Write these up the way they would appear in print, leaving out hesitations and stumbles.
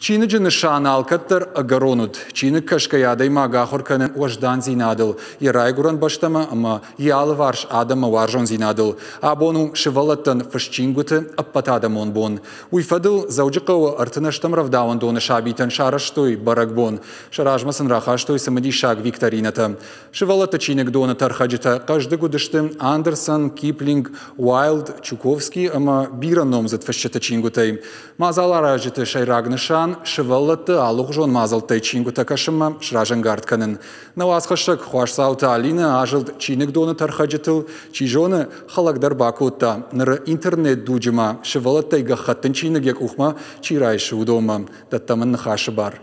Чины нышан алкаттар агаронут. Чины кашкаядай магахор канен уаждан зинадыл. Ярайгуран баштама, ама ялы варш адама варжон зинадыл. Абону шевалаттан фашчингуты аппатадамон бон. Уйфадыл зауджикова артынаштам равдаван дона шабитан шараштой барагбон. Шаражмасын рахаштой самади шаг викторината. Шевалатта чиник дона тархаджита каждый гудыштым Андерсон, Киплинг, Уайлд, Чуковский, ама бираном затфашчата чингутай. Мазалара житы шайрагнышан шевалатты алуғжон мазалтай чингута кашыма шражан гардканын. Навасхашак хуашсаута алина ажылд чиник дона тархаджитыл, чижоны халагдар бакутта. Ныр интернет дуджима шевалаттай гахаттын чиник як ухма чирайшы удома. Даттамын нахашы бар.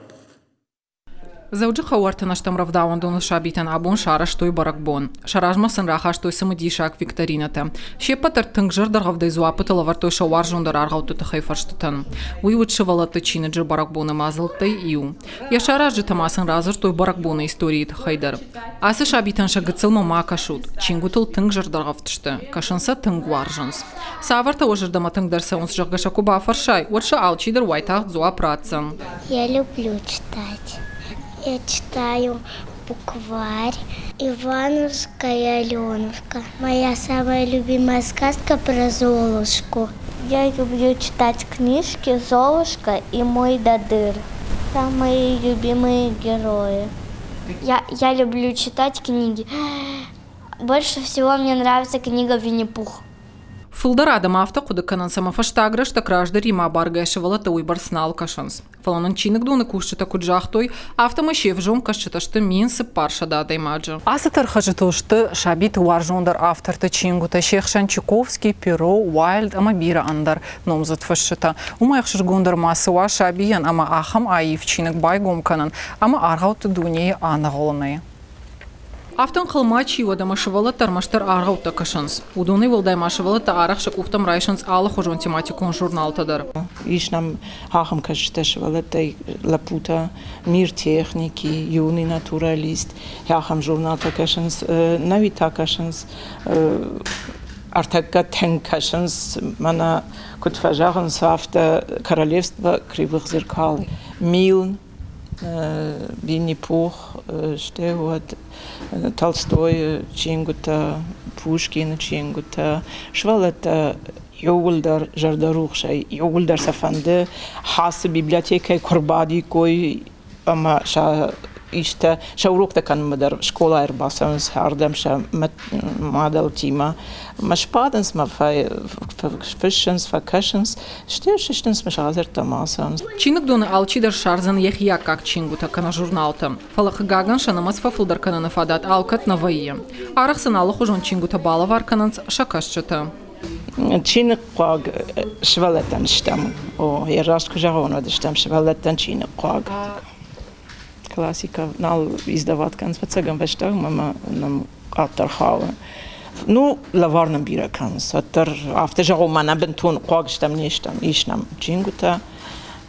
Зауджи хауартанаштам равдаван дона шабитан абон шараштой баракбон. Шаражмасын рахаштой самадишак викторината. Шепатар тыңжырдар гавдай зуапыты лавартой шауаржондар аргауты хайфарштытан. Уйвуд шевалатты чинаджи баракбоны мазылтай ию. Я шаражи тамасын разыртой баракбоны истории хайдар. Асы шабитан шагыцылма макашут. Чингутыл тыңжырдар гавтышты. Кашынса тыңгуаржынс. Саварта ожырдама тыңдарса онс жагашаку бафаршай. Уарша алчидер уайтах зуапратсан. Я люблю читать. Я читаю букварь Ивановская и Аленушка. Моя самая любимая сказка про Золушку. Я люблю читать книжки «Золушка» и «Мой Дадыр». Там мои любимые герои. Я люблю читать книги. Больше всего мне нравится книга «Винни-Пух». Фулдарада мафта кудыканан самафаштаграш так раждар има баргайшевалата уйбар снал кашанс. Фаланан чиник дуны кушчата куджахтой автомашев жом кашчаташты минсы парша дадай маджа. Асатар хажытылышты шабит уаржондар авторты чингута Шехшан Чуковский, Перо, Уайлд, ама бира андар номзат фашчата. Умайх шыргундар масыва шабиян ама ахам аив чиник байгом канан ама аргауты дуней анаголынай. Автон қылмачи одамашывалы тармаштар арғаута кашанс. Удуны вылдаймашывалы та арақшы кухтам райшанс алы хожон тематикон журналтадар. Ишнам хахам кашташывалы тай лапута мир техники, юный натуралист, хахам журналта кашанс, навита кашанс, артака тен кашанс, мана кутфажаханс авто королевство кривых зеркал. Милн, Винни-Пух, Штевот, Толстой, Чингута, Пушкин, Чингута, Швалата, Йогулдар, Жардарухшай, Йогулдар Сафанде, Хас библиотека Курбади, кой ама ша ишта шаурукта кан мадар школа эрбасанс хардам ша мадал тима машпаденс ма фишенс факашенс штешштенс машазер тамасанс Чиник доны алчидар шарзан ехия как чингута кана журналта. Фалах гаган шанамас фафулдар кана нафадат алкат навайя. Арахсан алах ужон чингута балавар кананс шакашчата. Чиник қаг швалетан штам. О, я растку жарон одштам швалетан чиник қаг. Классика, нал издават канс пацагам вештаг, мама нам автор хава. Ну, лаварнам бира канс. Автор жаро мана бентон қаг штам нештам, ишнам чингута,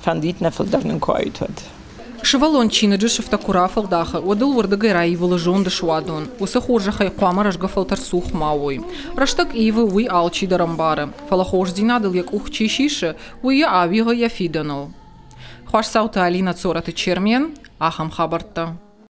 фандит нефилдарнен койтад. Шевалон чинаджи шефтакура фалдаха, одыл вардагай рай выложон дешуадон. Уса хоржахай қуама рашгафалтар сух мауой. Раштак ивы уй алчи дарамбары. Фалахош зинадыл як ух чишише, уй я авига я фиданул. Хуаш саута Алина Цораты Чермен, ахам хабарта.